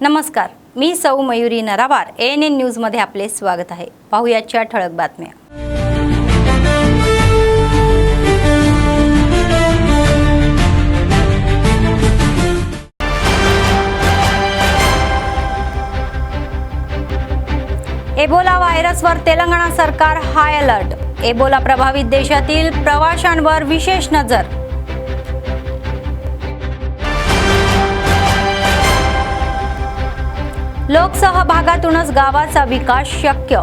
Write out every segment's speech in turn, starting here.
नमस्कार, मी सौ Mayuri नरावार। ANN news मध्ये आपले स्वागत आहे। पाहूयाच्या ठळक बातम्या। एबोला व्हायरसवर तेलंगणा सरकार हाय अलर्ट। एबोला प्रभावित देशातील प्रवाशांवर विशेष नजर। लोकसहभागातूनच गावाचा विकास शक्य,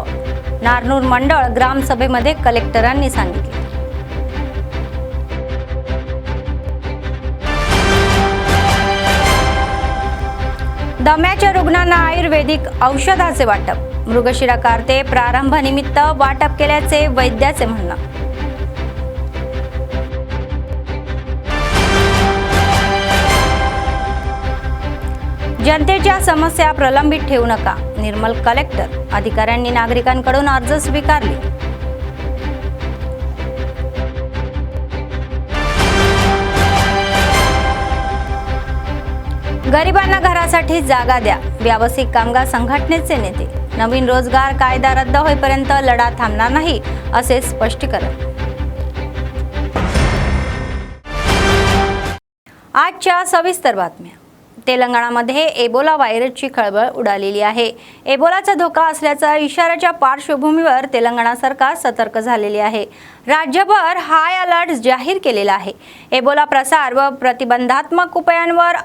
नारनूर मंडळ ग्रामसभेमध्ये कलेक्टरांनी सांगितले। दम्याच्या रुग्णांना आयुर्वेदिक औषधाचे वाटप। मृगशिरा कार्ते प्रारंभानिमित्त वाटप केल्याचे वैद्याचे म्हणणे। जनतेच्या समस्या प्रलंबित ठेवू नका, निर्मल कलेक्टर। अधिकाऱ्यांनी नागरिकांकडून अर्ज स्वीकारले। गरिबांना घरासाठी जागा द्या, व्यावसायिक कामगार संघटनेचे नेते। नवीन रोजगार कायदा रद्द होईपर्यंत लढा थांबणार नाही, असे स्पष्टीकरण। आजच्या सविस्तर बातम्या। तेलंगणामध्ये एबोला व्हायरसची खळबळ उडालेली आहे। एबोलाचा धोका असल्याचा इशाऱ्याच्या पार्श्वभूमीवर तेलंगणा सरकार सतर्क झालेले आहे। राज्यभर हाय अलर्ट जाहीर केलेला आहे। एबोला प्रसार व प्रतिबंधात्मक उपायांवर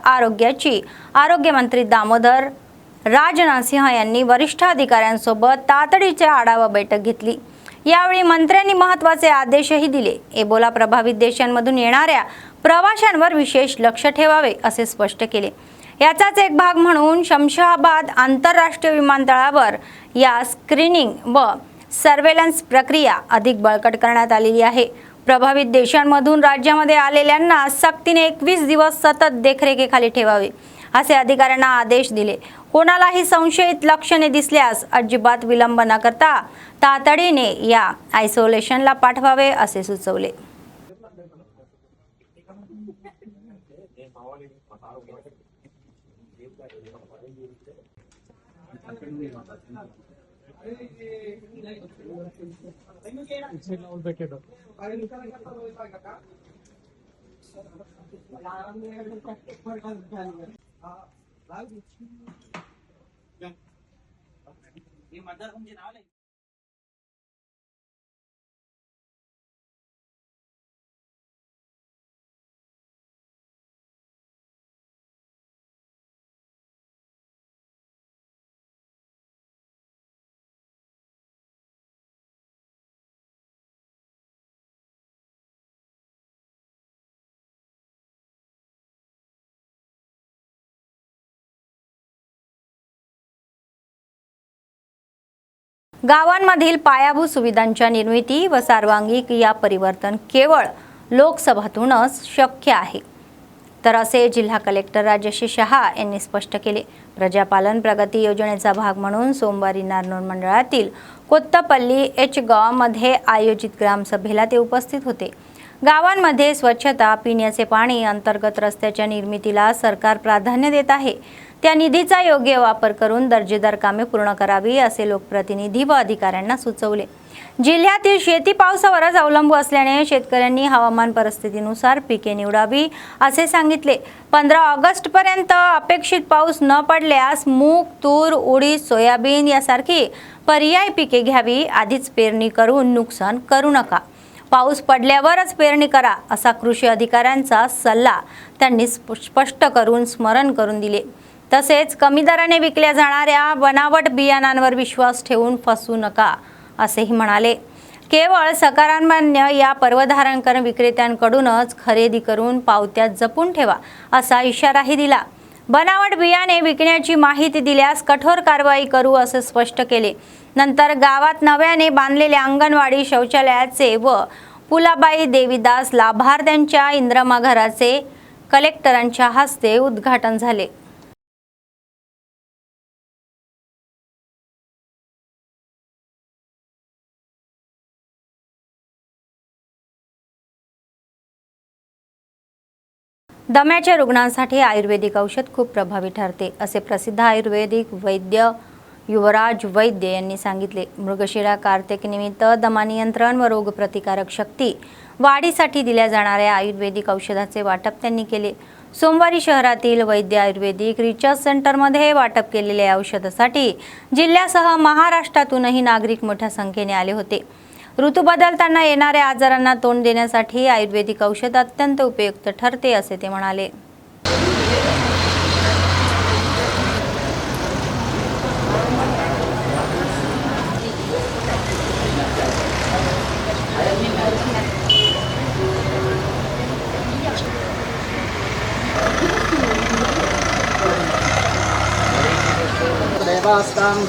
आरोग्यमंत्री दामोदर राजनरसिंह यांनी वरिष्ठ अधिकाऱ्यांसोबत तातडीची आढावा बैठक घेतली। यावेळी मंत्र्यांनी महत्त्वाचे आदेशही दिले। एबोला प्रभावित देशांमधून येणाऱ्या प्रवाशांवर विशेष लक्ष ठेवावे, असे स्पष्ट केले। याचाच एक भाग म्हणून शमशाबाद आंतरराष्ट्रीय विमानतळावर या स्क्रीनिंग व सर्वेलन्स प्रक्रिया अधिक बळकट करण्यात आलेली आहे। प्रभावित देशांमधून राज्यामध्ये आलेल्यांना सक्तीने 21 दिवस सतत देखरेखीखाली ठेवावे, असे अधिकाऱ्यांना आदेश दिले। कोणालाही संशयित लक्षणे दिसल्यास अजिबात विलंब न करता तातडीने या आयसोलेशनला पाठवावे, असे सुचवले। गावांमधील पायाभूत सुविधांच्या निर्मिती व सर्वांगीण या परिवर्तन केवळ लोकसभातूनच शक्य आहे, तर असे जिल्हा कलेक्टर राजश्री शहा यांनी स्पष्ट केले। प्रजापालन प्रगती योजनेचा भाग म्हणून सोमवारी नारनूर मंडळातील कोत्तपल्ली एच गावामध्ये आयोजित ग्रामसभेला ते उपस्थित होते। गावांमध्ये स्वच्छता, पिण्याचे पाणी, अंतर्गत रस्त्याच्या निर्मितीला सरकार प्राधान्य देत आहे। त्या निधीचा योग्य वापर करून दर्जेदार कामे पूर्ण करावी, असे लोकप्रतिनिधी व अधिकाऱ्यांना सुचवले। जिल्ह्यातील शेती पावसावरच अवलंबून असल्याने शेतकऱ्यांनी हवामान परिस्थितीनुसार पिके निवडावी, असे सांगितले। 15 ऑगस्ट पर्यंत अपेक्षित पाऊस न पडल्यास मूग, तूर, उडीद, सोयाबीन यासारखी पर्यायी पिके घ्यावी। आधीच पेरणी करून नुकसान करू नका, पाऊस पडल्यावरच पेरणी करा, असा कृषी अधिकाऱ्यांचा सल्ला त्यांनी स्पष्ट करून स्मरण करून दिले। तसेच कमी दराने विकल्या जाणाऱ्या बनावट बियाणांवर विश्वास ठेवून फसू नका, असेही म्हणाले। केवळ सकारात्मक या पर्वधारण विक्रेत्यांकडूनच खरेदी करून पावत्या जपून ठेवा, असा इशाराही दिला। बनावट बियाणे विकण्याची माहिती दिल्यास कठोर कारवाई करू, असे स्पष्ट केले। नंतर गावात नव्याने बांधलेल्या अंगणवाडी शौचालयाचे व पुलाबाई देवीदास लाभार्थ्यांच्या इंद्रमा घराचे कलेक्टरांच्या हस्ते उद्घाटन झाले। दम्याच्या रुग्णांसाठी आयुर्वेदिक औषध खूप प्रभावी ठरते असे प्रसिद्ध आयुर्वेदिक वैद्य युवराज वैद्य यांनी सांगितले। मृगशिरा कार्तिक निमित्त दमा नियंत्रण व रोगप्रतिकारक शक्ती वाढीसाठी दिल्या जाणाऱ्या आयुर्वेदिक औषधाचे वाटप त्यांनी केले। सोमवारी शहरातील वैद्य आयुर्वेदिक रिसर्च सेंटरमध्ये वाटप केलेल्या औषधासाठी जिल्ह्यासह महाराष्ट्रातूनही नागरिक मोठ्या संख्येने आले होते। ऋतू बदलताना येणाऱ्या आजारांना तोंड देण्यासाठी आयुर्वेदिक औषध अत्यंत उपयुक्त ठरते असे ते म्हणाले।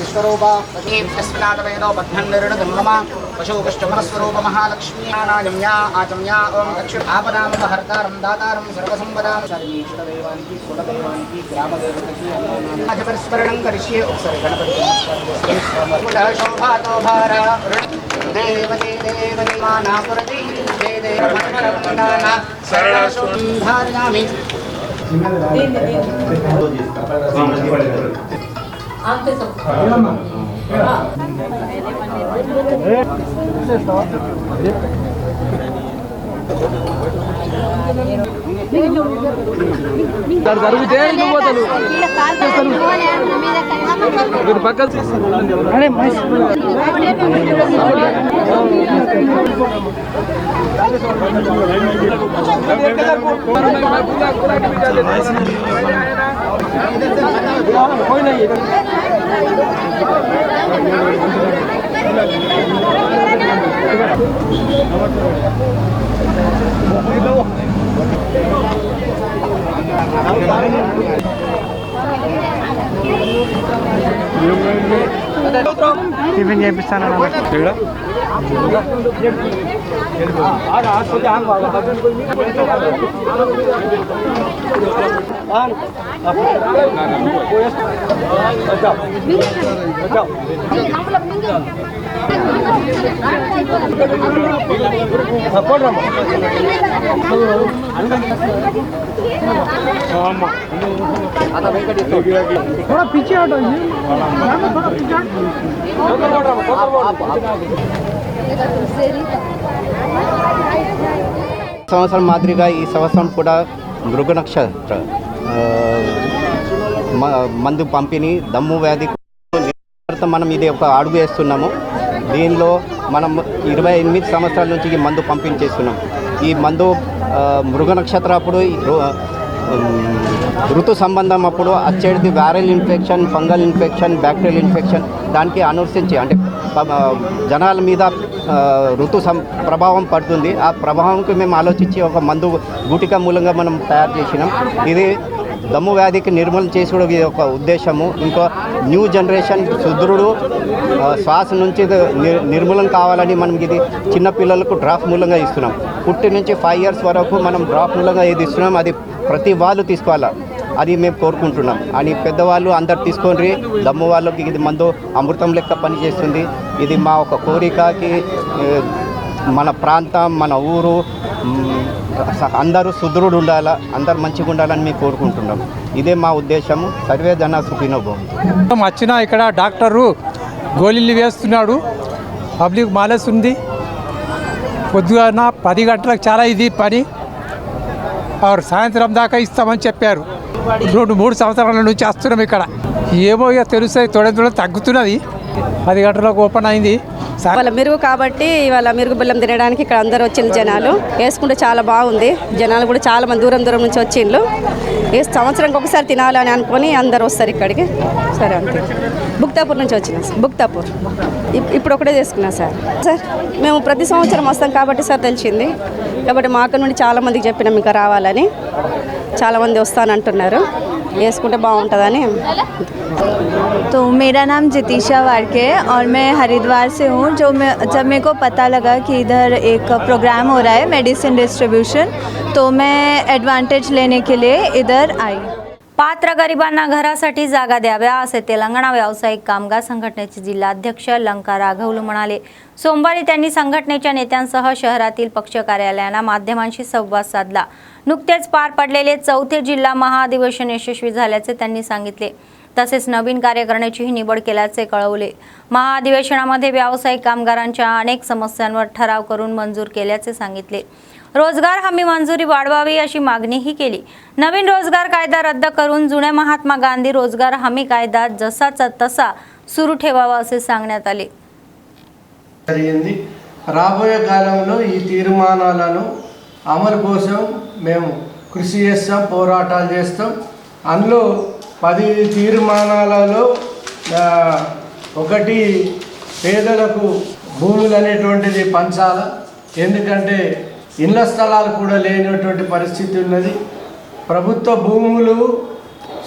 विश्वरूपा तस्मिनादवेदो बद्धन्निर्णगम्मा पशुकष्टमनस्वरूप महालक्ष्मी नानाजम्या आचम्या ओम दक्षिण आपदां हर्तारं दातारं सर्वसंपदां सर्वेष्टदेवांकी कुलदेवांकी ग्रामदेवतांकी आजपरिस्मरणं करिष्ये उपसर्ग गणपति शोभातो भार देवते देवदेवानापुरति देवदेवमनमनाना शरणशुभं धारयामि। టిఫిన్ చేపిస్తాను थोड़ा पीछे हटो సంవత్సరం మాదిరిగా ఈ సంవత్సరం కూడా మృగ నక్షత్ర మందు పంపిణీ దమ్ము వ్యాధి మనం ఇది ఒక అడుగు వేస్తున్నాము। దీనిలో మనం 28 సంవత్సరాల నుంచి ఈ మందు పంపిణీ చేస్తున్నాం। ఈ మందు మృగ నక్షత్ర అప్పుడు ఋతు సంబంధం అప్పుడు వచ్చేది viral infection, fungal infection, bacterial infection దానికి అనుసరించి అంటే జనాల మీద ఋతు ప్రభావం పడుతుంది। ఆ ప్రభావంకి మేము ఆలోచించి ఒక మందు గుటిక మూలంగా మనం తయారు చేసినాం। ఇది దమ్ము వ్యాధికి నిర్మూలన చేసుకోవడం ఇది ఒక ఉద్దేశము। ఇంకో న్యూ జనరేషన్ సుదృఢుడు శ్వాస నుంచి నిర్మూలన కావాలని మనం ఇది చిన్నపిల్లలకు డ్రాప్ మూలంగా ఇస్తున్నాం। పుట్టి నుంచి 5 years వరకు మనం డ్రాప్ మూలంగా ఏది ఇస్తున్నాం అది ప్రతి వాళ్ళు తీసుకోవాలా అది మేము కోరుకుంటున్నాం। అని పెద్దవాళ్ళు అందరు తీసుకొని దమ్ము వాళ్ళకి ఇది మందు అమృతం లెక్క పనిచేస్తుంది। ఇది మా ఒక కోరికకి మన ప్రాంతం మన ఊరు అందరూ సుదృఢ ఉండాలా, అందరు మంచిగా ఉండాలని మేము కోరుకుంటున్నాం। ఇదే మా ఉద్దేశము। సర్వే జన సుఖినో భవంతు। వచ్చిన ఇక్కడ డాక్టరు గోళీలు వేస్తున్నాడు, పబ్లిక్ మాలేస్తుంది। పొద్దున 10 గంటలకు చాలా ఇది పని సాయంత్రం దాకా ఇస్తామని చెప్పారు। 2-3 సంవత్సరాల నుంచి వస్తున్నాం ఇక్కడ। ఏమో ఇక తెలుస్తాయి, తొడ తగ్గుతున్నది। 10 గంటలకు ఓపెన్ అయింది। వాళ్ళ మెరుగు కాబట్టి ఇవాళ మెరుగు బెల్లం తినడానికి ఇక్కడ అందరూ వచ్చిన జనాలు వేసుకుంటే చాలా బాగుంది। జనాలు కూడా చాలా మంది దూరం నుంచి వచ్చిండ్రు। ఏ సంవత్సరానికి ఒకసారి తినాలని అనుకొని అందరు వస్తారు ఇక్కడికి। సరే అంతే। బుక్తాపూర్ నుంచి వచ్చినా సార్, బుక్తాపూర్ ఇప్పుడు ఒకటే చేసుకున్నా సార్। మేము ప్రతి సంవత్సరం వస్తాం కాబట్టి సార్ తెలిసింది, కాబట్టి మా అక్కడ నుండి చాలామందికి చెప్పినాం ఇంకా రావాలని। చాలామంది వస్తానంటున్నారు, వేసుకుంటే బాగుంటుందని। तो मेरा नाम जितीशा वारके है और मैं हरिद्वार से हूँ। जब मेरे को पता लगा कि इधर एक प्रोग्राम हो रहा है मेडिसिन डिस्ट्रीब्यूशन, तो मैं एडवांटेज लेने के लिए इधर आई। पात्र गरिबांना घरासाठी जागा द्याव्या असे तेलंगणा व्यावसायिक कामगार संघटनेचे जिल्हाध्यक्ष लंका राघवलू म्हणाले। सोमवारी त्यांनी संघटनेच्या नेत्यांसह शहरातील पक्ष कार्यालयांना माध्यमांशी संवाद साधला। नुकतेच पार पडलेले 4थे जिल्हा महाधिवेशन यशस्वी झाल्याचे त्यांनी सांगितले. तसेच नवीन कार्यकारिणीचीही निवड केल्याचे कळवले. महाधिवेशनामध्ये व्यावसायिक कामगारांच्या अनेक समस्यांवर ठराव करून मंजूर केल्याचे सांगितले. रोजगार हमी मंजुरी वाढवावी अशी मागणीही केली. नवीन रोजगार कायदा रद्द करून जुन्या महात्मा गांधी रोजगार हमी कायदा जसाचा तसा सुरू ठेवावा असे सांगण्यात आले. రాబోయే కాలంలో ఈ తీర్మానాలను అమలు కోసం మేము కృషి చేస్తాం, పోరాటాలు చేస్తాం. అందులో 10 తీర్మానాలలో ఒకటి పేదలకు భూములు అనేటువంటిది పంచాల. ఎందుకంటే ఇళ్ల స్థలాలు కూడా లేనటువంటి పరిస్థితి ఉన్నది. ప్రభుత్వ భూములు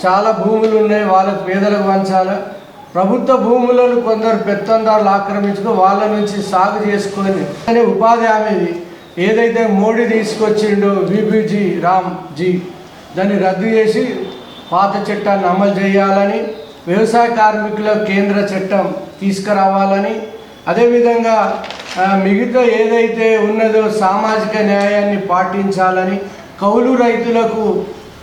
చాలా భూములు ఉన్నాయి, వాళ్ళకు పేదలకు పంచాలి. ప్రభుత్వ భూములను కొందరు పెత్తందారులు ఆక్రమించుకొని వాళ్ళ నుంచి సాగు చేసుకొని ఉపాధి హామీ ఏదైతే మోడీ తీసుకొచ్చిండో విబిజీ రామ్జీ దాన్ని రద్దు చేసి పాత చట్టాన్ని అమలు చేయాలని, వ్యవసాయ కార్మికుల కేంద్ర చట్టం తీసుకురావాలని, అదేవిధంగా మిగతా ఏదైతే ఉన్నదో సామాజిక న్యాయాన్ని పాటించాలని, కౌలు రైతులకు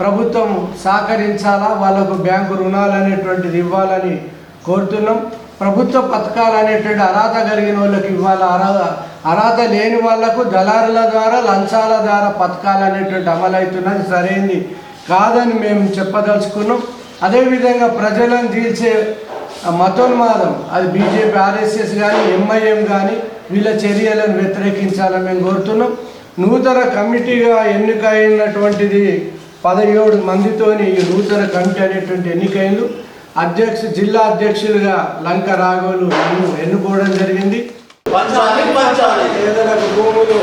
ప్రభుత్వం సహకరించాలా, వాళ్ళకు బ్యాంకు రుణాలు అనేటువంటిది ఇవ్వాలని కోరుతున్నాం. ప్రభుత్వ పథకాలు అనేటువంటి అర్హత కలిగిన వాళ్ళకి ఇవ్వాలి. అర్హత లేని వాళ్లకు దళారుల ద్వారా లంచాల ద్వారా పథకాలు అనేటువంటి అమలు అవుతున్నది సరైనది కాదని మేము చెప్పదలుచుకున్నాం. అదేవిధంగా ప్రజలను తీల్చే మతోన్మాదం, అది బీజేపీ ఆర్ఎస్ఎస్ కానీ ఎంఐఎం కానీ వీళ్ళ చర్యలను వ్యతిరేకించాలని మేము కోరుతున్నాం. నూతన కమిటీగా ఎన్నికైనటువంటిది 17 మందితోని ఈ నూతన కమిటీ అనేటువంటి ఎన్నికైంది. జిల్లా అధ్యక్షులుగా లంక రాఘవులు నన్ను ఎన్నుకోవడం జరిగింది. పేదలకు భూములు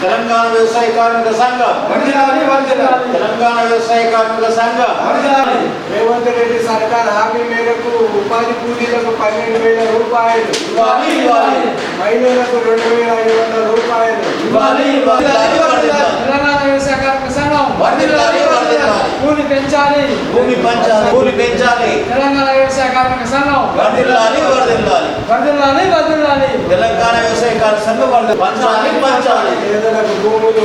తెలంగాణ వ్యవసాయ కార్మిక సంఘం, తెలంగాణ వ్యవసాయ కార్మిక సంఘం. రేవంత్ రెడ్డి సర్కార్ హామీ మేరకు ఉపాధి కూలీలకు 12,000 రూపాయలు, మహిళలకు 2,500 రూపాయలు. తెలంగాణ వ్యవసాయ కార్మిక సంఘం భూమి పెంచాలి, తెలంగాణ వ్యవసాయ కార్మిక సంఘం వర్ధిల్లాలి. తెలంగాణ వ్యవసాయ కార్మిక సంఘం పంచాలి. పేదలకు భూములు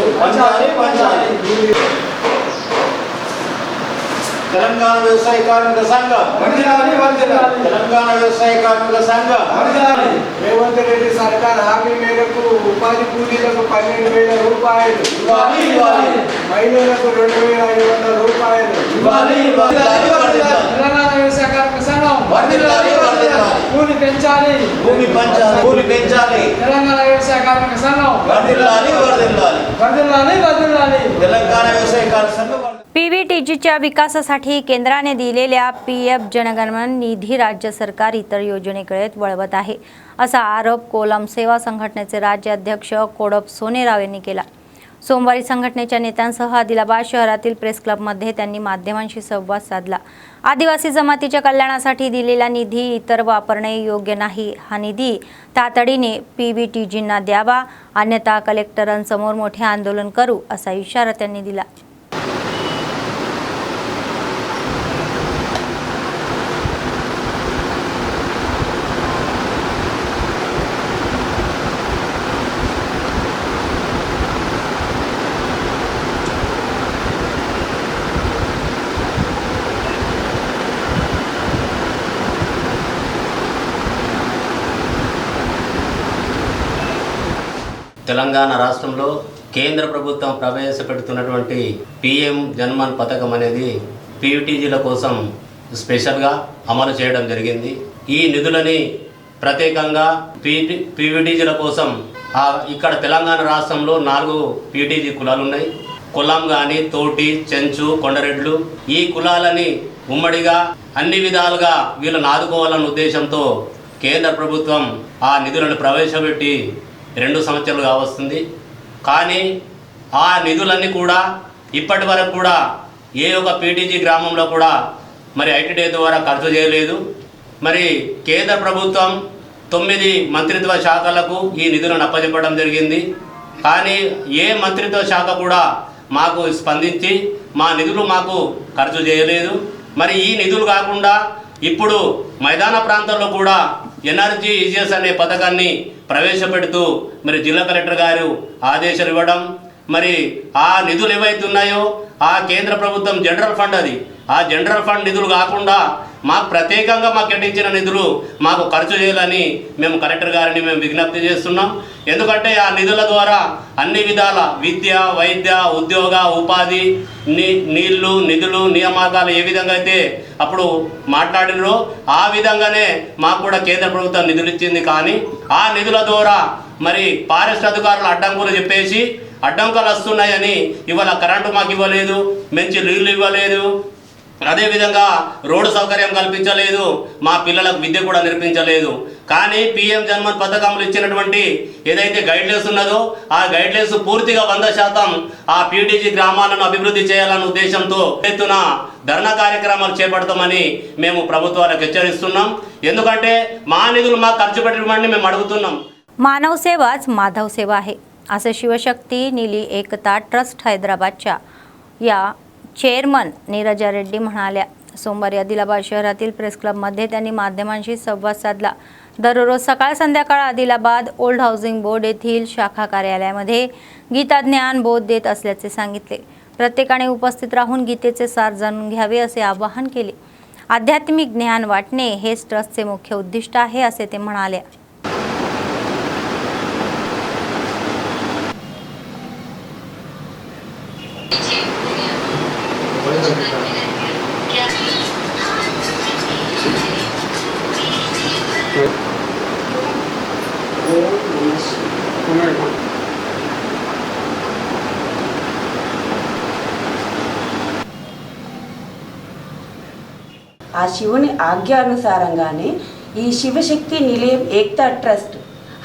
తెలంగాణ వ్యవసాయ కార్మిక సంఘం, తెలంగాణ వ్యవసాయ కార్మిక సంఘం. రేవంత్ రెడ్డి సర్కార్ హామీ మేరకు ఉపాధి కూలీలకు 12,000 రూపాయలు, మహిళలకు 2,500 రూపాయలు. తెలంగాణ వ్యవసాయ కార్మిక సంఘం భూమి పెంచాలి, తెలంగాణ వ్యవసాయ కార్మిక సంఘం వర్ధిల్లాలి. తెలంగాణ వ్యవసాయ కార్మిక సంఘం. पीव्हीटीजीच्या विकासासाठी केंद्राने दिलेल्या पीएफ जनगणमन निधी राज्य सरकार इतर योजनेकडे वळवत आहे असा आरोप कोलम सेवा संघटनेचे राज्य अध्यक्ष कोडप सोनेराव यांनी केला. सोमवारी संघटनेच्या नेत्यांसह आदिलाबाद शहरातील प्रेस क्लबमध्ये त्यांनी माध्यमांशी संवाद साधला. आदिवासी जमातीच्या कल्याणासाठी दिलेला निधी इतर वापरणे योग्य नाही. हा निधी तातडीने पीव्हीटीजींना द्यावा, अन्यथा कलेक्टरांसमोर मोठे आंदोलन करू असा इशारा त्यांनी दिला. తెలంగాణ రాష్ట్రంలో కేంద్ర ప్రభుత్వం ప్రవేశపెడుతున్నటువంటి పిఎం జన్మన్ పథకం అనేది పీవీటీజీల కోసం స్పెషల్గా అమలు చేయడం జరిగింది. ఈ నిధులని ప్రత్యేకంగా పీవీటీజీల కోసం ఇక్కడ తెలంగాణ రాష్ట్రంలో 4 పీవీటీజీ కులాలు ఉన్నాయి. కులం కానీ తోటి, చెంచు, కొండరెడ్లు. ఈ కులాలని ఉమ్మడిగా అన్ని విధాలుగా వీళ్ళని ఆదుకోవాలన్న ఉద్దేశంతో కేంద్ర ప్రభుత్వం ఆ నిధులను ప్రవేశపెట్టి 2 సంవత్సరాలు కావస్తుంది. కానీ ఆ నిధులన్నీ కూడా ఇప్పటి వరకు కూడా ఏ ఒక పీటీజీ గ్రామంలో కూడా మరి ఐటీడీ ద్వారా ఖర్చు చేయలేదు. మరి కేంద్ర ప్రభుత్వం 9 మంత్రిత్వ శాఖలకు ఈ నిధులను అప్పచెప్పడం జరిగింది. కానీ ఏ మంత్రిత్వ శాఖ కూడా మాకు స్పందించి మా నిధులు మాకు ఖర్చు చేయలేదు. మరి ఈ నిధులు కాకుండా ఇప్పుడు మైదాన ప్రాంతాల్లో కూడా ఎనర్జీ ఈజీఎస్ అనే పథకాన్ని ప్రవేశపెడుతూ మరి జిల్లా కలెక్టర్ గారు ఆదేశాలు ఇవ్వడం, మరి ఆ నిధులు ఏవైతే ఉన్నాయో ఆ కేంద్ర ప్రభుత్వం జనరల్ ఫండ్ అది, ఆ జనరల్ ఫండ్ నిధులు కాకుండా మాకు ప్రత్యేకంగా మాకు కేటాయించిన నిధులు మాకు ఖర్చు చేయాలని మేము కలెక్టర్ గారిని మేము విజ్ఞప్తి చేస్తున్నాం. ఎందుకంటే ఆ నిధుల ద్వారా అన్ని విధాల విద్య, వైద్య, ఉద్యోగ, ఉపాధి, నీళ్లు, నిధులు, నియామకాలు ఏ విధంగా అయితే అప్పుడు మాట్లాడినరో ఆ విధంగానే మాకు కూడా కేంద్ర ప్రభుత్వం నిధులు ఇచ్చింది. కానీ ఆ నిధుల ద్వారా మరి ఫారెస్ట్ అధికారులు అడ్డంకులు చెప్పేసి అడ్డంకులు వస్తున్నాయని ఇవాళ కరెంటు మాకు ఇవ్వలేదు, మంచి నీళ్లు ఇవ్వలేదు, అదేవిధంగా రోడ్డు సౌకర్యం కల్పించలేదు, మా పిల్లలకు విద్య కూడా నేర్పించలేదు. కానీ పిఎం జన్మన్ పథకంలో ఇచ్చినటువంటి ఏదైతే గైడ్లైన్స్ ఉన్నదో ఆ గైడ్లైన్స్ పూర్తిగా 100% ఆ పీటీజీ గ్రామాలను అభివృద్ధి చేయాలన్న ఉద్దేశంతో ఎత్తున ధర్నా కార్యక్రమాలు చేపడతామని మేము ప్రభుత్వాలకు హెచ్చరిస్తున్నాం. ఎందుకంటే మా నిధులు మాకు ఖర్చు పెట్టమని మేము అడుగుతున్నాం. मानव सेवाच माधव सेवा आहे असे शिवशक्ती नीली एकता ट्रस्ट हैदराबादच्या या चेअरमन नीरजा रेड्डी म्हणाल्या. सोमवारी आदिलाबाद शहरातील प्रेस क्लबमध्ये त्यांनी माध्यमांशी संवाद साधला. दररोज सकाळ संध्याकाळ आदिलाबाद ओल्ड हाऊसिंग बोर्ड येथील शाखा कार्यालयामध्ये गीता ज्ञान बोध देत असल्याचे सांगितले. प्रत्येकाने उपस्थित राहून गीतेचे सार जाणून घ्यावे असे आवाहन केले. आध्यात्मिक ज्ञान वाटणे हेच ट्रस्टचे मुख्य उद्दिष्ट आहे असे ते म्हणाले. ఆ శివుని ఆజ్ఞానుసారంగానే ఈ శివశక్తి నిలయం ఏక్తా ట్రస్ట్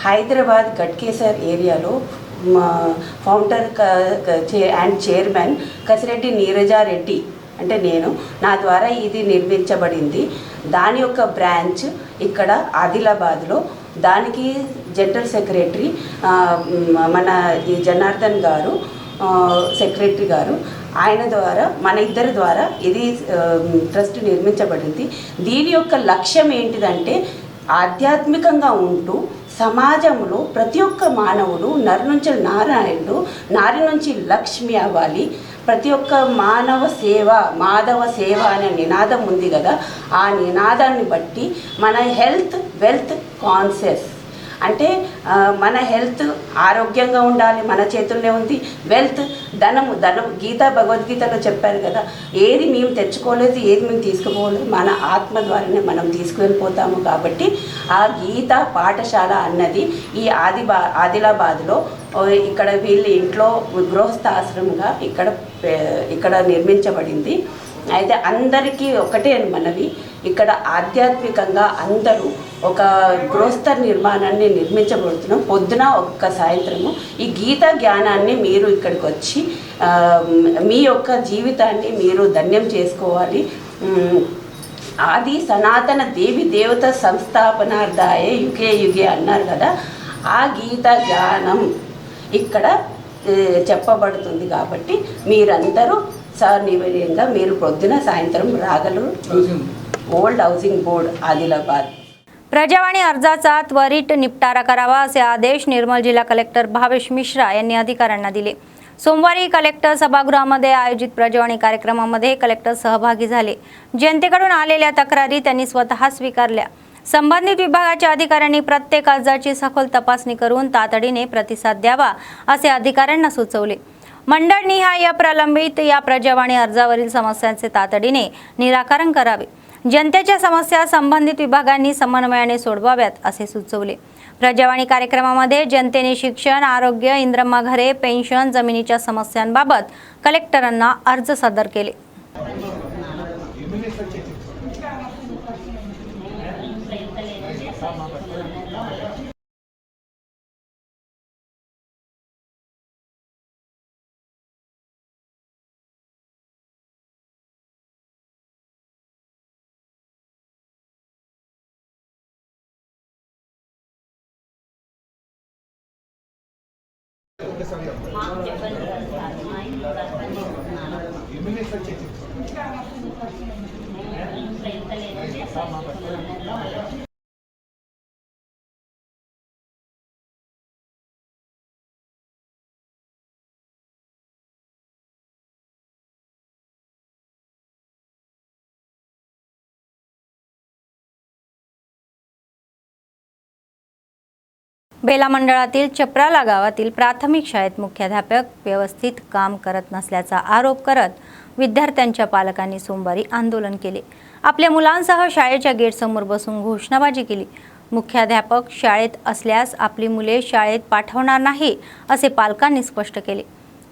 హైదరాబాద్ గట్కేసర్ ఏరియాలో founder and chairman Kasireddy Neeraja Reddy అంటే నేను నా ద్వారా ఇది నిర్మించబడింది. దాని యొక్క బ్రాంచ్ ఇక్కడ ఆదిలాబాద్లో, దానికి జనరల్ సెక్రటరీ మన ఈ జనార్దన్ గారు సెక్రటరీ గారు, ఆయన ద్వారా మన ఇద్దరి ద్వారా ఇది ట్రస్ట్ నిర్మించబడింది. దీని యొక్క లక్ష్యం ఏంటిదంటే ఆధ్యాత్మికంగా ఉంటూ సమాజంలో ప్రతి ఒక్క మానవుడు నరు నుంచి నారాయణుడు, నారి నుంచి లక్ష్మి అవ్వాలి. ప్రతి ఒక్క మానవ సేవ మాధవ సేవ అనే నినాదం ఉంది కదా, ఆ నినాదాన్ని బట్టి మన హెల్త్ వెల్త్ కాన్షియస్ అంటే మన హెల్త్ ఆరోగ్యంగా ఉండాలి, మన చేతుల్లోనే ఉంది. వెల్త్ ధనము గీత భగవద్గీతలో చెప్పారు కదా, ఏది మేము తెచ్చుకోలేదు, ఏది మేము తీసుకుపోలేదు, మన ఆత్మ ద్వారానే మనం తీసుకువెళ్ళిపోతాము. కాబట్టి ఆ గీత పాఠశాల అన్నది ఈ ఆదిలాబాద్లో ఇక్కడ వీళ్ళ ఇంట్లో గృహస్థాశ్రమంగా ఇక్కడ నిర్మించబడింది. అయితే అందరికీ ఒకటే మనవి, ఇక్కడ ఆధ్యాత్మికంగా అందరూ ఒక గృహస్థ నిర్మాణాన్ని నిర్మించబడుతున్నాం. పొద్దున ఒక్క సాయంత్రము ఈ గీతా జ్ఞానాన్ని మీరు ఇక్కడికి వచ్చి మీ యొక్క జీవితాన్ని మీరు ధన్యం చేసుకోవాలి. ఆది సనాతన దేవి దేవత సంస్థాపనార్థాయ యుగే యుగే అన్నారు కదా, ఆ గీతా జ్ఞానం ఇక్కడ చెప్పబడుతుంది. కాబట్టి మీరందరూ सनिवार्य మీరు పొద్దున సాయంత్రం రాగలరు. Old housing board Adilabad. Prajavani अर्जाचा त्वरित निपटारा करावा असे आदेश निर्मल जिल्हा कलेक्टर भावेश मिश्रा यांनी अधिकाऱ्यांना दिले. सोमवारी कलेक्टर सभागृहामध्ये आयोजित प्रजावाणी कार्यक्रमामध्ये कलेक्टर सहभागी झाले. जनतेकडून आलेल्या तक्रारी त्यांनी स्वतः स्वीकारल्या. संबंधित विभागाच्या अधिकाऱ्यांनी प्रत्येक अर्जाची सखोल तपासणी करून तातडीने प्रतिसाद द्यावा असे अधिकाऱ्यांना सुचवले. मंडळनिहाय प्रलंबित या प्रजावाणी अर्जावरील समस्यांचे तातडीने निराकरण करावे. जनतेच्या समस्या संबंधित विभागांनी समन्वयाने सोडवाव्यात असे सुचवले. प्रजावाणी कार्यक्रमामध्ये जनतेने शिक्षण, आरोग्य, इंद्रम्मा घरे, पेन्शन, जमिनीच्या समस्यांबाबत कलेक्टरांना अर्ज सादर केले. बेला मंडळातील चपराला गावातील प्राथमिक शाळेत मुख्याध्यापक व्यवस्थित काम करत नसल्याचा आरोप करत विद्यार्थ्यांच्या पालकांनी सोमवारी आंदोलन केले। आपल्या मुलांसह शाळेच्या गेटसमोर बसून घोषणाबाजी केली। मुख्याध्यापक शाळेत असल्यास आपली मुले शाळेत पाठवणार नाही असे पालकांनी स्पष्ट केले।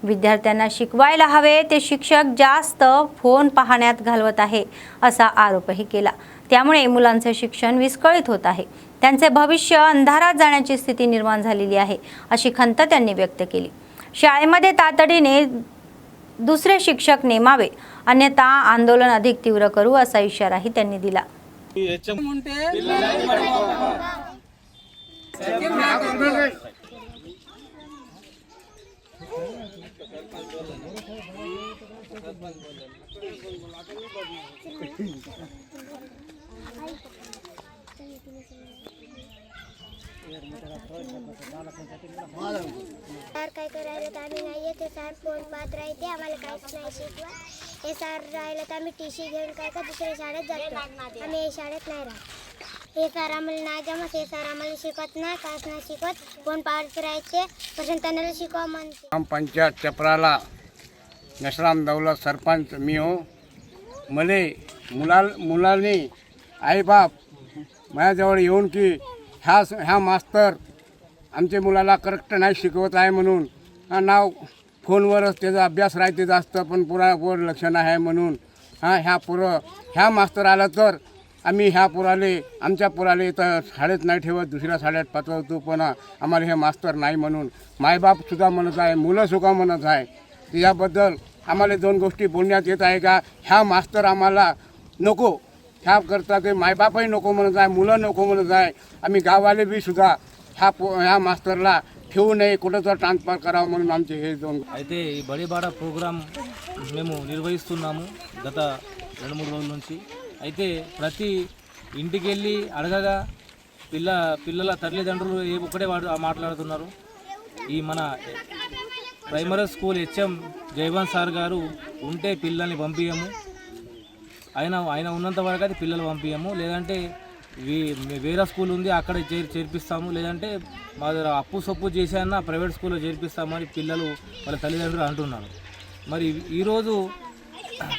विद्यार्थ्यांना शिकवायला हवे ते शिक्षक जास्त फोन पाहण्यात घालवत आहे असा आरोपही केला। त्यामुळे मुलांचे शिक्षण विस्कळीत होत आहे, त्यांचे भविष्य अंधारात जाण्याची स्थिती निर्माण झालेली आहे अशी खंत त्यांनी व्यक्त केली। शाळेमध्ये तातडीने दुसरे शिक्षक नेमावे, अन्यथा आंदोलन अधिक तीव्र करू असा इशाराही त्यांनी दिला। सर काय करायला तर आम्ही नाही येते, सर फोन पाहत राहते, आम्हाला काहीच नाही शिकवा। हे सर राहिलं तर आम्ही टीसी घेऊन काय का दुसऱ्या शाळेत जातो, आम्ही या शाळेत नाही राहत। हे सर आम्हाला नाही जमत, हे सर आम्हाला शिकवत नाही, काहीच नाही शिकवत, फोन पाहत राहायचे, त्यांना शिकवा म्हणते। ग्राम पंचायत चपराला नशराम दौलत सरपंच मी हो। मले मुलांनी आईबाप माझ्याजवळ येऊन की ह्या मास्तर आमच्या मुलाला करेक्ट नाही शिकवत आहे म्हणून, नाव फोनवरच त्याचा अभ्यास राहते जास्त, पण पुरावर लक्ष नाही आहे म्हणून ह्या मास्तर आला तर आम्ही आमच्या पोराले इथं शाळेत नाही ठेवत, दुसऱ्या शाळेत पाठवतो, पण आम्हाला हे मास्तर नाही म्हणून मायबापसुद्धा म्हणत आहे, मुलंसुद्धा म्हणत आहे। त्याच्याबद्दल आम्हाला दोन गोष्टी बोलण्यात येत आहे का ह्या मास्तर आम्हाला नको, ह्या करता ते मायबापही नको म्हणत आहे, मुलं नको म्हणत आहे। आम्ही गाववाले बी सुद्धा ह्या मास्टरला ठेवू नये, कुठं तर ट्रान्सफर करावं म्हणून आमचे हे दोन అయితే ఈ బడిబాడ ప్రోగ్రాం మేము నిర్వహిస్తున్నాము గత 2-3 రోజుల నుంచి। అయితే ప్రతి ఇంటికి వెళ్ళి అడగగా పిల్లల తల్లిదండ్రులు ఒకటే మాట్లాడుతున్నారు। ఈ మన primary school HM Jayavant sir గారు ఉంటే పిల్లల్ని పంపించము, ఆయన ఉన్నంత వరకు అయితే పిల్లలు పంపించము, లేదంటే వేరే స్కూల్ ఉంది అక్కడ చేర్పిస్తాము, లేదంటే మా దగ్గర అప్పు సొప్పు చేశాన్న ప్రైవేట్ స్కూల్లో చేర్పిస్తామని పిల్లలు వాళ్ళ తల్లిదండ్రులు అంటున్నారు। మరి ఈరోజు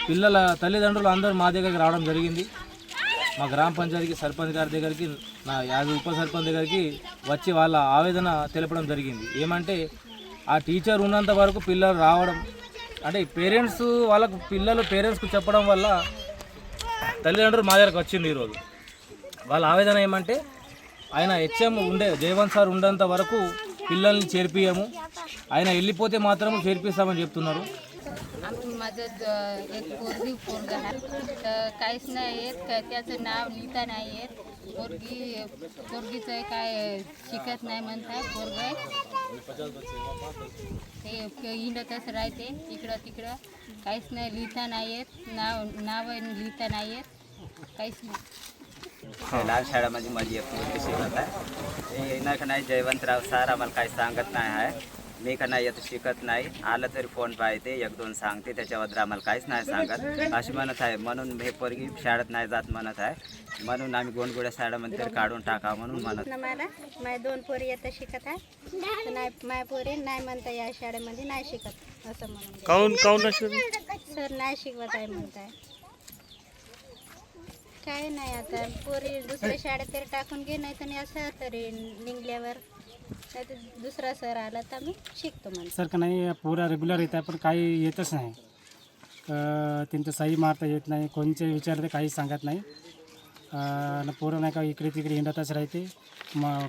పిల్లల తల్లిదండ్రులు అందరూ మా దగ్గరికి రావడం జరిగింది। మా గ్రామ పంచాయతీకి సర్పంచ్ గారి దగ్గరికి, నా యాభై ఉప సర్పంచ్ దగ్గరికి వచ్చి వాళ్ళ ఆవేదన తెలపడం జరిగింది। ఏమంటే ఆ టీచర్ ఉన్నంత వరకు పిల్లలు రావడం అంటే పేరెంట్స్ వాళ్ళకు పేరెంట్స్కు చెప్పడం వల్ల తల్లిదండ్రులు మా దగ్గరకు వచ్చింది। ఈరోజు వాళ్ళ ఆవేదన ఏమంటే ఆయన హెచ్ఎం జయవంత్ సార్ ఉండేంత వరకు పిల్లల్ని చేర్పియము, ఆయన వెళ్ళిపోతే మాత్రం చేర్పిస్తామని చెప్తున్నారు। माझं एक पोरगा आहे तर काहीच नाही येत, त्याचं नाव लिहिता नाही येत, पोरगीचं काय शिकत नाही म्हणताय, पोरगा ते हिंडतच राहते इकडं तिकडं, काहीच नाही लिहिता नाही येत, नाव लिहिता नाही येत, काहीच नाही। लाल शाळेमध्ये माझी एक मुलगी शिकत आहे, येणार का नाही जयवंतराव सर आम्हाला काही सांगत नाही आहे, मी का नाही येत शिकत नाही, आलं तरी फोन पाहते 1-2 सांगते, त्याच्याबद्दल आम्हाला काहीच नाही सांगत अशी म्हणत आहे। म्हणून हे पोरगी शाळेत नाही जात म्हणत आहे, म्हणून आम्ही गोंडगुड्या शाळेमध्ये तरी काढून टाका म्हणून म्हणत। मला माझ्या 2 पोरी येतं शिकत आहे, नाही माझ्या पोरी नाही म्हणता या शाळेमध्ये नाही शिकत असं म्हणून सर नाही शिकवत आहे म्हणताय। काय नाही आता पोरी दुसऱ्या शाळेत तरी टाकून घे, नाही तर असं तरी निघल्यावर नाही तर दुसरा सर आला तर आम्ही शिकतो म्हणतो। सर का नाही पूरा रेग्युलर येत आहे, पण काही येतच नाही, त्यांचं सही मारता येत नाही, कोणचे विचारते काही सांगत नाही, पोरं नाही का इकडे तिकडे हिंडतच राहते,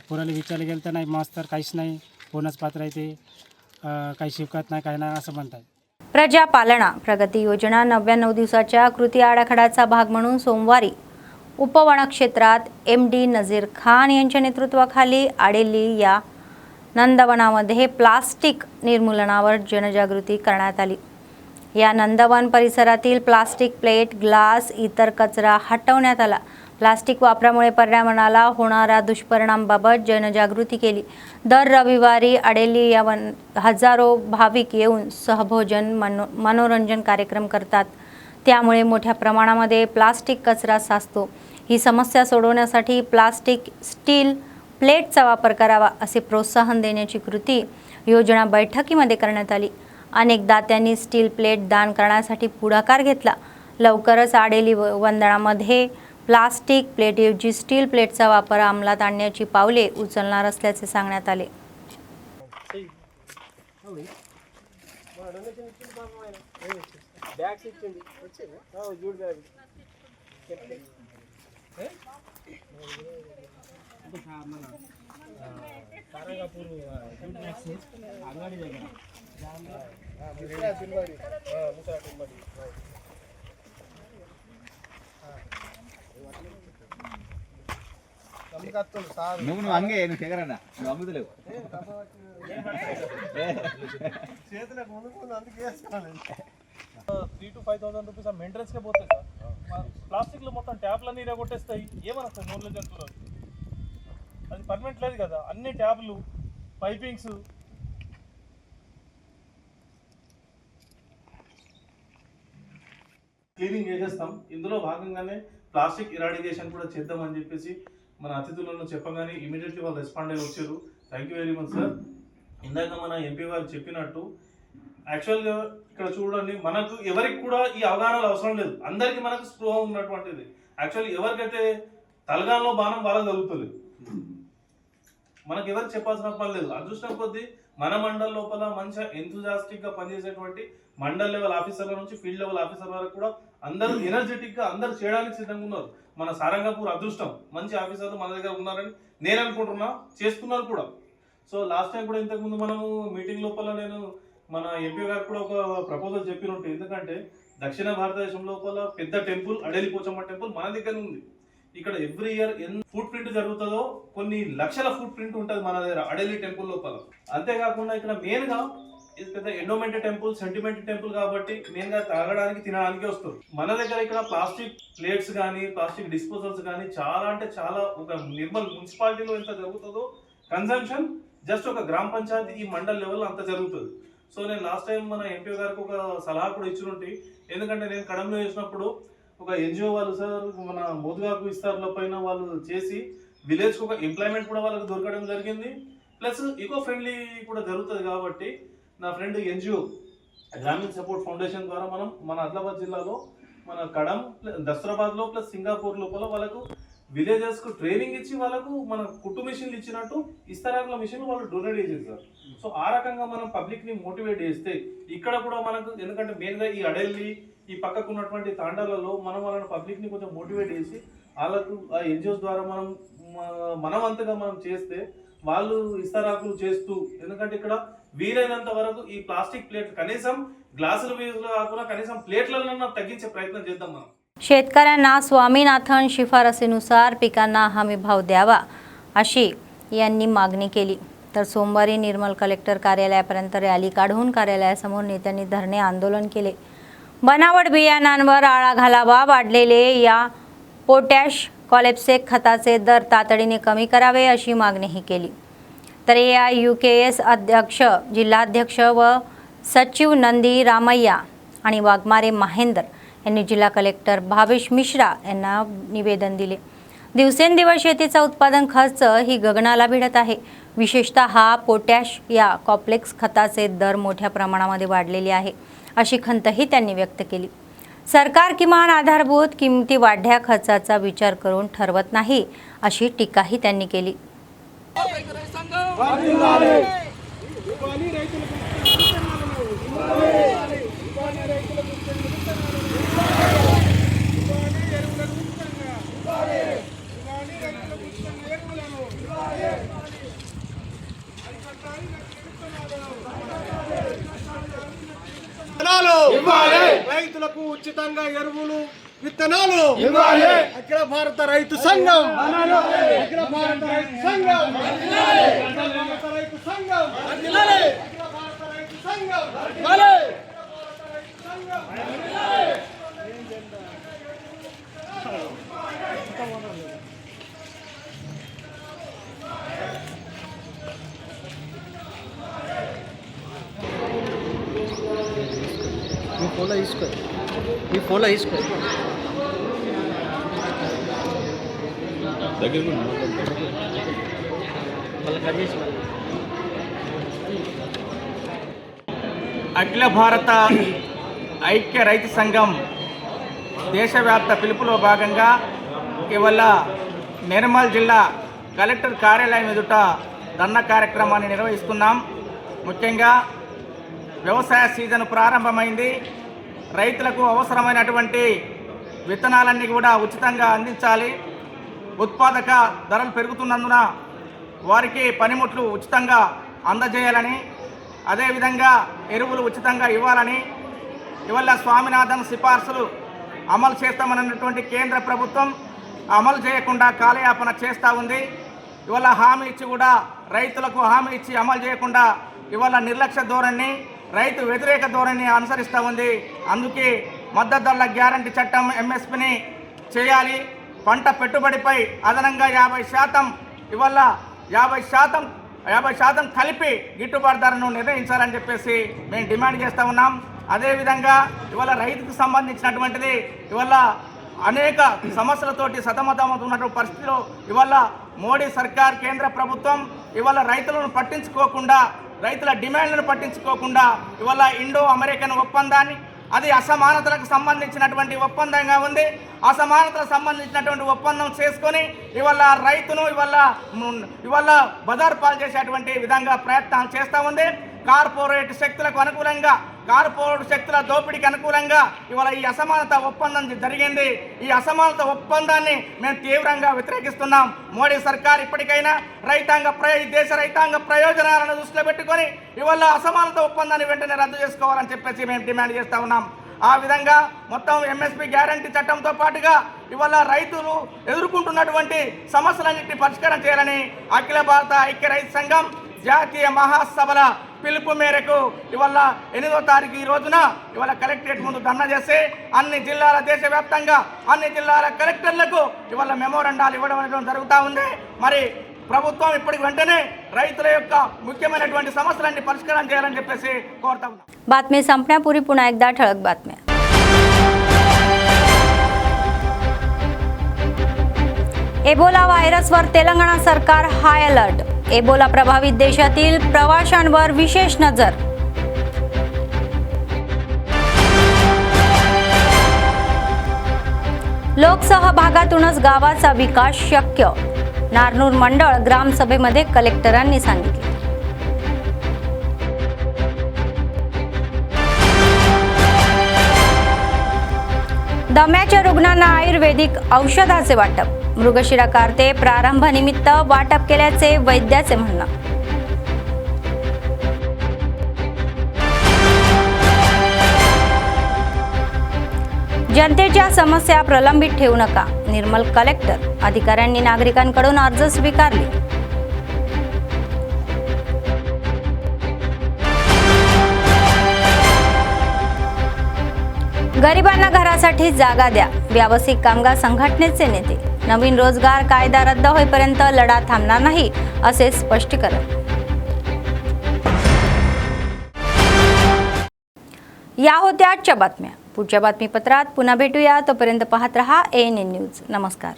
पोराला विचारले गेलं तर नाही मास्तर काहीच नाही, फोनच पाहत राहते, काही शिकत नाही काय नाही असं म्हणतात। प्रजापालना प्रगती योजना 99 दिवसाच्या कृती आराखड्याचा भाग म्हणून सोमवारी उपवनक्षेत्रात MD नजीर खान यांच्या नेतृत्वाखाली आडेली या नंदवनामध्ये प्लास्टिक निर्मूलनावर जनजागृती करण्यात आली। या नंदवन परिसरातील प्लास्टिक प्लेट, ग्लास, इतर कचरा हटवण्यात आला। प्लास्टिक वापरामुळे पर्यावरणाला होणाऱ्या दुष्परिणामांबाबत जनजागृती केली। दर रविवारी आडेली या हजारो भाविक येऊन सहभोजन मनोरंजन कार्यक्रम करतात, त्यामुळे मोठ्या प्रमाणामध्ये प्लास्टिक कचरा साचतो। ही समस्या सोडवण्यासाठी प्लास्टिक, स्टील, प्लेटचा वापर करावा असे प्रोत्साहन देण्याची कृती योजना बैठकीमध्ये करण्यात आली. अनेक दात्यांनी स्टील प्लेट दान करण्यासाठी पुढाकार घेतला. लवकरच आडेली वंदनामध्ये प्लास्टिक प्लेटऐवजी स्टील प्लेटचा वापर अंमलात आणण्याची पावले उचलणार असल्याचे सांगण्यात आले. నువ్వు అంగే నువ్వు చెగరన్నా నువ్వు అమ్ముతలేవు చేతులకు ముందు అందుకే వేసుకోవాలి. 3,000 to 5,000 రూపీస్ ఆ మెయింటెనెన్స్కే పోతాయి సార్. ప్లాస్టిక్లో మొత్తం ట్యాప్లన్నీ ఇరగొట్టేస్తాయి. ఏమనొస్తాయి నోళ్ళ జంతువులు? అది పర్మనెంట్ లేదు కదా. అన్ని ట్యాప్లు పైపింగ్స్ క్లీనింగ్ చేసేస్తాం. ఇందులో భాగంగానే ప్లాస్టిక్ ఇరాడిగేషన్ కూడా చేద్దామని చెప్పేసి మన అతిథులను చెప్పగానే ఇమీడియట్లీ వాళ్ళు రెస్పాండ్ అయ్యి వచ్చారు. Thank you very much sir. ఇందాక మన ఎంపీ గారు చెప్పినట్టు యాక్చువల్గా ఇక్కడ చూడండి, మనకు ఎవరికి కూడా ఈ అవగాహనలు అవసరం లేదు. అందరికీ మనకు స్పృహ ఉన్నటువంటిది. యాక్చువల్లీ ఎవరికైతే తలగాల్లో బాణం వాళ్ళకి తగులుతలేదు. మనకు ఎవరికి చెప్పాల్సిన పని లేదు. అదృష్టం కొద్దీ మన మండల్ లోపల మంచిగా ఎంతూజాస్టిక్గా పనిచేసేటువంటి మండల్ లెవెల్ ఆఫీసర్ల నుంచి ఫీల్డ్ లెవెల్ ఆఫీసర్ వరకు కూడా అందరూ ఎనర్జెటిక్గా అందరూ చేయడానికి సిద్ధంగా ఉన్నారు. మన సారంగపూర్ అదృష్టం, మంచి ఆఫీసర్లు మన దగ్గర ఉన్నారని నేను అనుకుంటున్నా. చేస్తున్నారు కూడా. సో లాస్ట్ టైం కూడా ఇంతకుముందు మనము మీటింగ్ లోపల నేను మన ఎంపీ గారికి కూడా ఒక ప్రపోజల్ చెప్పినట్టు. ఎందుకంటే దక్షిణ భారతదేశం లోపల పెద్ద టెంపుల్ అడేలి పోచమ్మ టెంపుల్ మన దగ్గర ఉంది. ఇక్కడ ఎవ్రీ ఇయర్ ఎంత ఫుడ్ ప్రింట్ జరుగుతుందో కొన్ని లక్షల ఫుడ్ ప్రింట్ ఉంటుంది మన దగ్గర అడేలి టెంపుల్ లోపల. అంతేకాకుండా ఇక్కడ మెయిన్గా ఇది పెద్ద ఎండోమెంట్ టెంపుల్, సెంటిమెంట్ టెంపుల్ కాబట్టి మెయిన్గా తాగడానికి తినడానికి వస్తారు. మన దగ్గర ఇక్కడ ప్లాస్టిక్ ప్లేట్స్ కానీ ప్లాస్టిక్ డిస్పోజల్స్ కానీ చాలా అంటే చాలా ఒక నిర్మల్ మున్సిపాలిటీలో ఎంత జరుగుతుందో కన్సంప్షన్ జస్ట్ ఒక గ్రామ పంచాయతీ ఈ మండల్ లెవెల్ అంత జరుగుతుంది. సో నేను లాస్ట్ టైం మన ఎంపీ గారికి ఒక సలహా కూడా ఇచ్చినట్టు. ఎందుకంటే నేను కడంలో చేసినప్పుడు ఒక ఎన్జిఓ వాళ్ళు సార్ మన మోదుగాకు విస్తారుల పైన వాళ్ళు చేసి విలేజ్కి ఒక ఎంప్లాయ్మెంట్ కూడా వాళ్ళకి దొరకడం జరిగింది. ప్లస్ ఈకో ఫ్రెండ్లీ కూడా జరుగుతుంది. కాబట్టి నా ఫ్రెండ్ ఎన్జిఓ గ్రామీణ సపోర్ట్ ఫౌండేషన్ ద్వారా మనం మన ఆదిలాబాద్ జిల్లాలో మన కడం దస్తరాబాద్లో ప్లస్ సింగాపూర్ లోపల వాళ్ళకు విలేజెస్కు ట్రైనింగ్ ఇచ్చి వాళ్ళకు మన కుట్టు మిషన్లు ఇచ్చినట్టు ఇస్తరాకుల మిషన్లు వాళ్ళు డొనేట్ చేసేస్తారు. సో ఆ రకంగా మనం పబ్లిక్ని మోటివేట్ చేస్తే ఇక్కడ కూడా మనకు, ఎందుకంటే మెయిన్గా ఈ అడెల్లి ఈ పక్కకు ఉన్నటువంటి తాండాలలో మనం వాళ్ళని పబ్లిక్ని కొంచెం మోటివేట్ చేసి వాళ్ళకు ఆ ఎన్జిఓస్ ద్వారా మనవంతగా మనం చేస్తే వాళ్ళు ఇస్తరాకులు చేస్తూ, ఎందుకంటే ఇక్కడ వీలైనంత వరకు ఈ प्लास्टिक प्लेट कनीसम ग्लासुल काకుండా कनीसम प्लेटलना तग्गिंचे प्रयत्न చేద్దాం మనం. शेतकऱ्यांना स्वामीनाथन शिफारसीनुसार पिकांना हमी भाव द्यावा अशी यांनी मागणी केली. तर सोमवारी निर्मल कलेक्टर कार्यालयापर्यंत रॅली काढून कार्यालयासमोर नेत्यांनी धरणे आंदोलन केले. बनावट बियाणांवर आळा घालावा, वाढलेले या पोटॅश कॉलेप्सेक खताचे दर तातडीने कमी करावे अशी मागणीही केली. तर AIUKS अध्यक्ष, जिल्हाध्यक्ष व सचिव नंदी रामय्या आणि वाघमारे महेंद्र यांनी जिल्हा कलेक्टर भावेश मिश्रा यांना निवेदन दिले. दिवसेंदिवस शेतीचा उत्पादन खर्च ही गगनाला भिडत आहे. विशेषतः हा पोटॅश या कॉम्प्लेक्स खताचे दर मोठ्या प्रमाणामध्ये वाढलेले आहे अशी खंतही त्यांनी व्यक्त केली. सरकार किमान आधारभूत किमती वाढल्या खर्चाचा विचार करून ठरवत नाही अशी टीकाही त्यांनी केली. రైతులకు ఉచితంగా ఎరువులు విత్తనాలు ఇవ్వాలి. అఖిల భారత రైతు సంఘం, అఖిల భారత రైతు సంఘం, అఖిల భారత రైతు సంఘం, అఖిల భారత రైతు సంఘం. ఫోలో తీసుకో, ఈ ఫోలో తీసుకో. దగ్గర అఖిల భారత ఐక్య రైతు సంఘం దేశవ్యాప్త పిలుపులో భాగంగా ఇవాళ నిర్మల్ జిల్లా కలెక్టర్ కార్యాలయం ఎదుట ధర్నా కార్యక్రమాన్ని నిర్వహిస్తున్నాం. ముఖ్యంగా వ్యవసాయ సీజన్ ప్రారంభమైంది. రైతులకు అవసరమైనటువంటి విత్తనాలన్నీ కూడా ఉచితంగా అందించాలి. ఉత్పాదక ధరలు పెరుగుతున్నందున వారికి పనిముట్లు ఉచితంగా అందజేయాలని, అదేవిధంగా ఎరువులు ఉచితంగా ఇవ్వాలని ఇవాళ స్వామినాథన్ సిఫార్సులు అమలు చేస్తామన్నటువంటి కేంద్ర ప్రభుత్వం అమలు చేయకుండా కాలయాపన చేస్తూ ఉంది. ఇవాళ హామీ ఇచ్చి కూడా రైతులకు హామీ ఇచ్చి అమలు చేయకుండా ఇవాళ నిర్లక్ష్య ధోరణి, రైతు వ్యతిరేక ధోరణి అనుసరిస్తూ ఉంది. అందుకే మద్దతు ధరల గ్యారంటీ చట్టం ఎంఎస్పీని చేయాలి. పంట పెట్టుబడిపై అదనంగా 50% ఇవాళ 50% కలిపి గిట్టుబాటు ధరను నిర్ణయించాలని చెప్పేసి మేము డిమాండ్ చేస్తూ ఉన్నాం. అదేవిధంగా ఇవాళ రైతుకు సంబంధించినటువంటిది ఇవాళ అనేక సమస్యలతోటి సతమతమవుతున్నటువంటి పరిస్థితిలో ఇవాళ మోడీ సర్కార్ కేంద్ర ప్రభుత్వం ఇవాళ రైతులను పట్టించుకోకుండా, రైతుల డిమాండ్లను పట్టించుకోకుండా ఇవాళ ఇండో అమెరికన్ ఒప్పందాన్ని, అది అసమానతలకు సంబంధించినటువంటి ఒప్పందంగా ఉంది. అసమానతలకు సంబంధించినటువంటి ఒప్పందం చేసుకొని ఇవాళ రైతును ఇవాళ బజారు పాలు చేసేటువంటి విధంగా ప్రయత్నం చేస్తూ ఉంది. కార్పొరేట్ శక్తులకు అనుకూలంగా, కార్పొరేట్ శక్తుల దోపిడీకి అనుకూలంగా ఇవాళ ఈ అసమానత ఒప్పందం జరిగింది. ఈ అసమానత ఒప్పందాన్ని మేము తీవ్రంగా వ్యతిరేకిస్తున్నాం. మోడీ సర్కార్ ఇప్పటికైనా దేశ రైతాంగ ప్రయోజనాలను దృష్టిలో పెట్టుకొని ఇవాళ అసమానత ఒప్పందాన్ని వెంటనే రద్దు చేసుకోవాలని చెప్పేసి మేము డిమాండ్ చేస్తూ ఉన్నాం. ఆ విధంగా మొత్తం ఎంఎస్పీ గ్యారంటీ చట్టంతో పాటుగా ఇవాళ రైతులు ఎదుర్కొంటున్నటువంటి సమస్యలన్నింటినీ పరిష్కారం చేయాలని అఖిల భారత ఐక్య రైతు సంఘం జాతీయ మహాసభల పిలుపు మేరకు ఇవాళ 8వ తారీఖు ఈ రోజున ఇవాళ కలెక్టరేట్ ముందు ధర్నా చేసి అన్ని జిల్లాల దేశవ్యాప్తంగా అన్ని జిల్లాల కలెక్టర్లకు ఇవాళ మెమోరండాలు ఇవ్వడం అనేది జరుగుతూ ఉంది. మరి ప్రభుత్వం ఇప్పటికి వెంటనే రైతుల యొక్క मुख्यమైనటువంటి సమస్యలన్నీ పరిష్కారం చేయాలని చెప్పేసి కోరుతా ఉన్నాం. बातमी संपण्यापूर्वी पुन्हा एकदा ठळक बातम्या. एबोला व्हायरसवर तेलंगणा सरकार हाय अलर्ट. एबोला प्रभावित देशातील प्रवाशांवर विशेष नजर. लोकसहभागातूनच गावाचा विकास शक्य. नारनूर मंडळ ग्रामसभेमध्ये कलेक्टरांनी सांगितले. दम्याच्या रुग्णांना आयुर्वेदिक औषधाचे वाटप. मृगशिरा कार्ते प्रारंभानिमित्त वाटप केल्याचे वैद्याचे म्हणणं. जनतेच्या समस्या प्रलंबित ठेवू नका. निर्मल कलेक्टर. अधिकाऱ्यांनी नागरिकांकडून अर्ज स्वीकारले. गरिबांना घरासाठी जागा द्या. व्यावसायिक कामगार संघटनेचे नेते. नवीन रोजगार कायदा रद्द होईपर्यंत लढा थांबणार नाही असे स्पष्टीकरण. या होत्या आजच्या बातम्या. पुढच्या बातमीपत्रात पुन्हा भेटूया. तोपर्यंत पाहत रहा ANN न्यूज. नमस्कार.